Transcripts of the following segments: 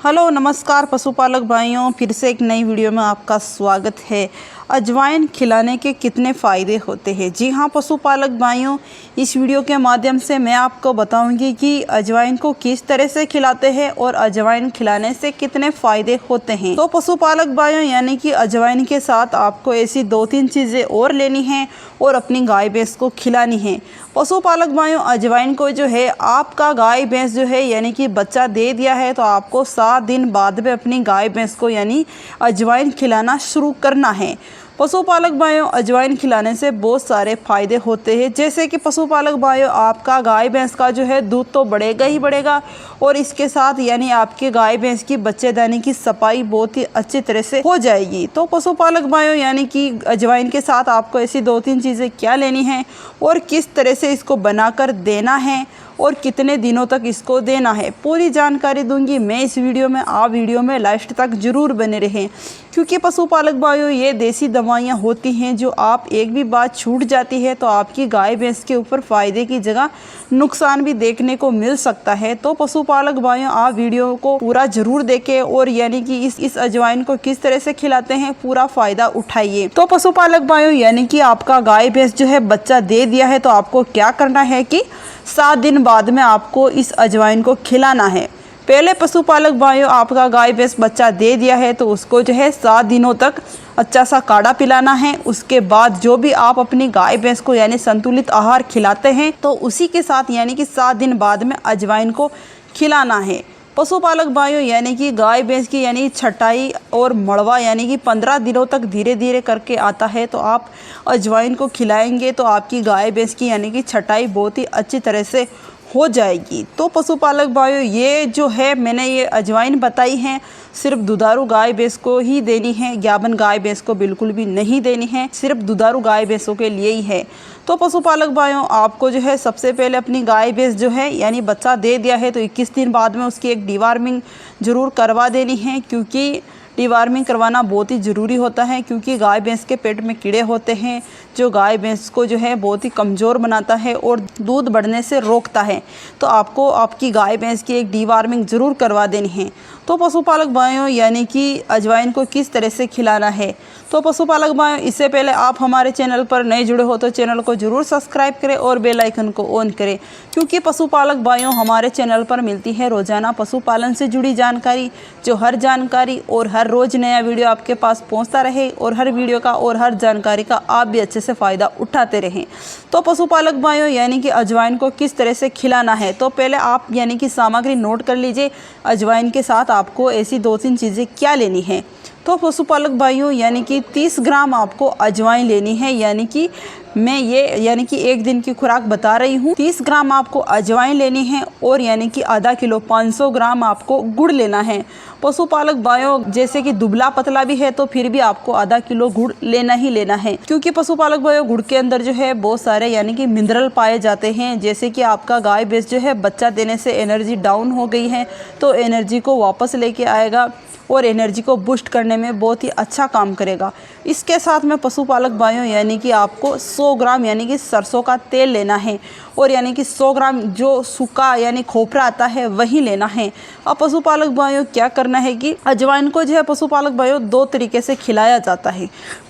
Hello नमस्कार पशुपालक भाइयों, फिर से एक नई वीडियो में आपका स्वागत है। अजवाइन खिलाने के कितने फ़ायदे होते हैं। जी हाँ पशुपालक भाइयों, इस वीडियो के माध्यम से मैं आपको बताऊंगी कि अजवाइन को किस तरह से खिलाते हैं और अजवाइन खिलाने से कितने फ़ायदे होते हैं। तो पशुपालक भाइयों, यानी कि अजवाइन के साथ आपको ऐसी 2-3 चीज़ें और लेनी हैं और अपनी गाय भैंस को खिलानी है। पशुपालक भाइयों, अजवाइन को जो है आपका गाय भैंस जो है यानी कि बच्चा दे दिया है तो आपको 7 दिन बाद में अपनी गाय भैंस को यानी अजवाइन खिलाना शुरू करना है। पशुपालक भाइयों, अजवाइन खिलाने से बहुत सारे फ़ायदे होते हैं, जैसे कि पशुपालक भाइयों आपका गाय भैंस का जो है दूध तो बढ़ेगा ही बढ़ेगा और इसके साथ यानी आपके गाय भैंस की बच्चेदानी की सफाई बहुत ही अच्छी तरह से हो जाएगी। तो पशुपालक भाइयों, यानी कि अजवाइन के साथ आपको ऐसी 2-3 चीज़ें क्या लेनी है और किस तरह से इसको बनाकर देना है और कितने दिनों तक इसको देना है, पूरी जानकारी दूंगी मैं इस वीडियो में। आप वीडियो में लास्ट तक जरूर बने रहें, क्योंकि पशुपालक भाइयों ये देसी दवाइयाँ होती हैं जो आप एक भी बात छूट जाती है तो आपकी गाय भैंस के ऊपर फ़ायदे की जगह नुकसान भी देखने को मिल सकता है। तो पशुपालक भाइयों आप वीडियो को पूरा ज़रूर देखें और यानी कि इस अजवाइन को किस तरह से खिलाते हैं पूरा फ़ायदा उठाइए। तो पशुपालक भाइयों, यानी कि आपका गाय भैंस जो है बच्चा दे दिया है तो आपको क्या करना है कि 7 दिन बाद में आपको इस अजवाइन को खिलाना है। पहले पशुपालक भाइयों आपका गाय भैंस बच्चा दे दिया है तो उसको जो है 7 दिनों तक अच्छा सा काढ़ा पिलाना है। उसके बाद जो भी आप अपनी गाय भैंस को यानी संतुलित आहार खिलाते हैं तो उसी के साथ यानी कि 7 दिन बाद में अजवाइन को खिलाना है। पशुपालक भाइयों, यानी कि गाय भैंस की यानी छटाई और मड़वा यानी कि 15 दिनों तक धीरे धीरे करके आता है तो आप अजवाइन को खिलाएंगे तो आपकी गाय भैंस की यानी कि छटाई बहुत ही अच्छी तरह से हो जाएगी। तो पशुपालक भाइयों ये जो है मैंने ये अजवाइन बताई है सिर्फ दुधारू गाय भैंस को ही देनी है, गाभिन गाय भैंस को बिल्कुल भी नहीं देनी है, सिर्फ दुधारू गाय भैंसों के लिए ही है। तो पशुपालक भाइयों आपको जो है सबसे पहले अपनी गाय भैंस जो है यानी बच्चा दे दिया है तो 21 दिन बाद में उसकी एक डिवार्मिंग ज़रूर करवा देनी है, क्योंकि डिवार्मिंग करवाना बहुत ही ज़रूरी होता है, क्योंकि गाय भैंस के पेट में कीड़े होते हैं जो गाय भैंस को जो है बहुत ही कमज़ोर बनाता है और दूध बढ़ने से रोकता है। तो आपको आपकी गाय भैंस की एक डिवार्मिंग ज़रूर करवा देनी है। तो पशुपालक भाइयों, यानी कि अजवाइन को किस तरह से खिलाना है। तो पशुपालक भाइयों इससे पहले आप हमारे चैनल पर नए जुड़े हो तो चैनल को ज़रूर सब्सक्राइब करें और बेल आइकन को ऑन करें, क्योंकि पशुपालक भाइयों हमारे चैनल पर मिलती है रोज़ाना पशुपालन से जुड़ी जानकारी, जो हर जानकारी और हर रोज़ नया वीडियो आपके पास पहुंचता रहे और हर वीडियो का और हर जानकारी का आप भी अच्छे से फ़ायदा उठाते रहें। तो पशुपालक भाइयों, यानी कि अजवाइन को किस तरह से खिलाना है, तो पहले आप यानी कि सामग्री नोट कर लीजिए। अजवाइन के साथ आपको ऐसी 2-3 चीज़ें क्या लेनी है। तो पशुपालक भाइयों, यानी कि 30 ग्राम आपको अजवाइन लेनी है, यानी कि मैं ये यानी कि एक दिन की खुराक बता रही हूँ। 30 ग्राम आपको अजवाइन लेनी है और यानी कि आधा किलो 500 ग्राम आपको गुड़ लेना है। पशुपालक भाइयों जैसे कि दुबला पतला भी है तो फिर भी आपको आधा किलो गुड़ लेना ही लेना है, क्योंकि पशुपालक भाइयों गुड़ के अंदर जो है बहुत सारे यानी कि मिनरल पाए जाते हैं। जैसे कि आपका गाय भैंस जो है बच्चा देने से एनर्जी डाउन हो गई है तो एनर्जी को वापस लेके आएगा और एनर्जी को बूस्ट करने में बहुत ही अच्छा काम करेगा। इसके साथ में पशुपालक भाइयों यानी कि आपको 100 ग्राम यानी कि सरसों का तेल लेना है और यानी कि 100 ग्राम जो सूखा यानी खोपरा आता है वही लेना है। अब पशुपालक भाइयों क्या करना है कि अजवाइन को जो है पशुपालक भाइयों 2 तरीके से खिलाया जाता है।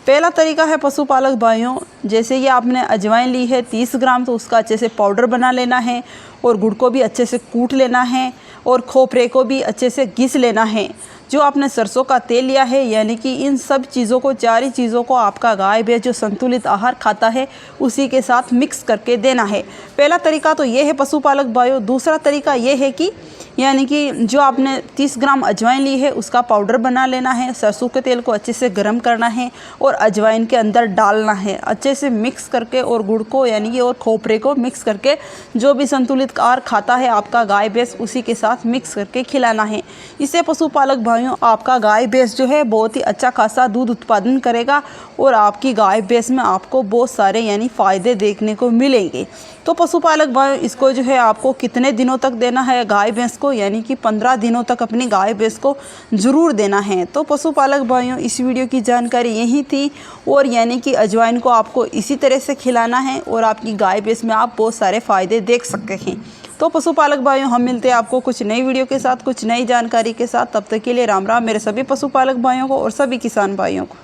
पहला तरीका है पशुपालक भाइयों, जैसे कि आपने अजवाइन ली है 30 ग्राम तो उसका अच्छे से पाउडर बना लेना है और गुड़ को भी अच्छे से कूट लेना है और खोपरे को भी अच्छे से घिस लेना है। जो आपने सरसों का तेल लिया है यानी कि इन सब चीज़ों को, 4 ही चीज़ों को आपका गाय भैंस जो संतुलित आहार खाता है उसी के साथ मिक्स करके देना है। पहला तरीका तो ये है पशुपालक भाइयों। दूसरा तरीका ये है कि यानी कि जो आपने 30 ग्राम अजवाइन ली है उसका पाउडर बना लेना है, सरसों के तेल को अच्छे से गर्म करना है और अजवाइन के अंदर डालना है अच्छे से मिक्स करके, और गुड़ को यानी कि और खोपरे को मिक्स करके जो भी संतुलित आहार खाता है आपका गाय भैंस उसी के साथ मिक्स करके खिलाना है। इससे पशुपालक भाइयों आपका गाय भैंस जो है बहुत ही अच्छा खासा दूध उत्पादन करेगा और आपकी गाय भैंस में आपको बहुत सारे यानी फ़ायदे देखने को मिलेंगे। तो पशुपालक भाइयों इसको जो है आपको कितने दिनों तक देना है गाय भैंस को, यानी कि 15 दिनों तक अपनी गाय भैंस को ज़रूर देना है। तो पशुपालक भाइयों इस वीडियो की जानकारी यही थी और यानी कि अजवाइन को आपको इसी तरह से खिलाना है और आपकी गाय भैंस में आप बहुत सारे फ़ायदे देख सकते हैं। तो पशुपालक भाइयों, हम मिलते हैं आपको कुछ नई वीडियो के साथ, कुछ नई जानकारी के साथ। तब तक के लिए राम राम मेरे सभी पशुपालक भाइयों को और सभी किसान भाइयों को।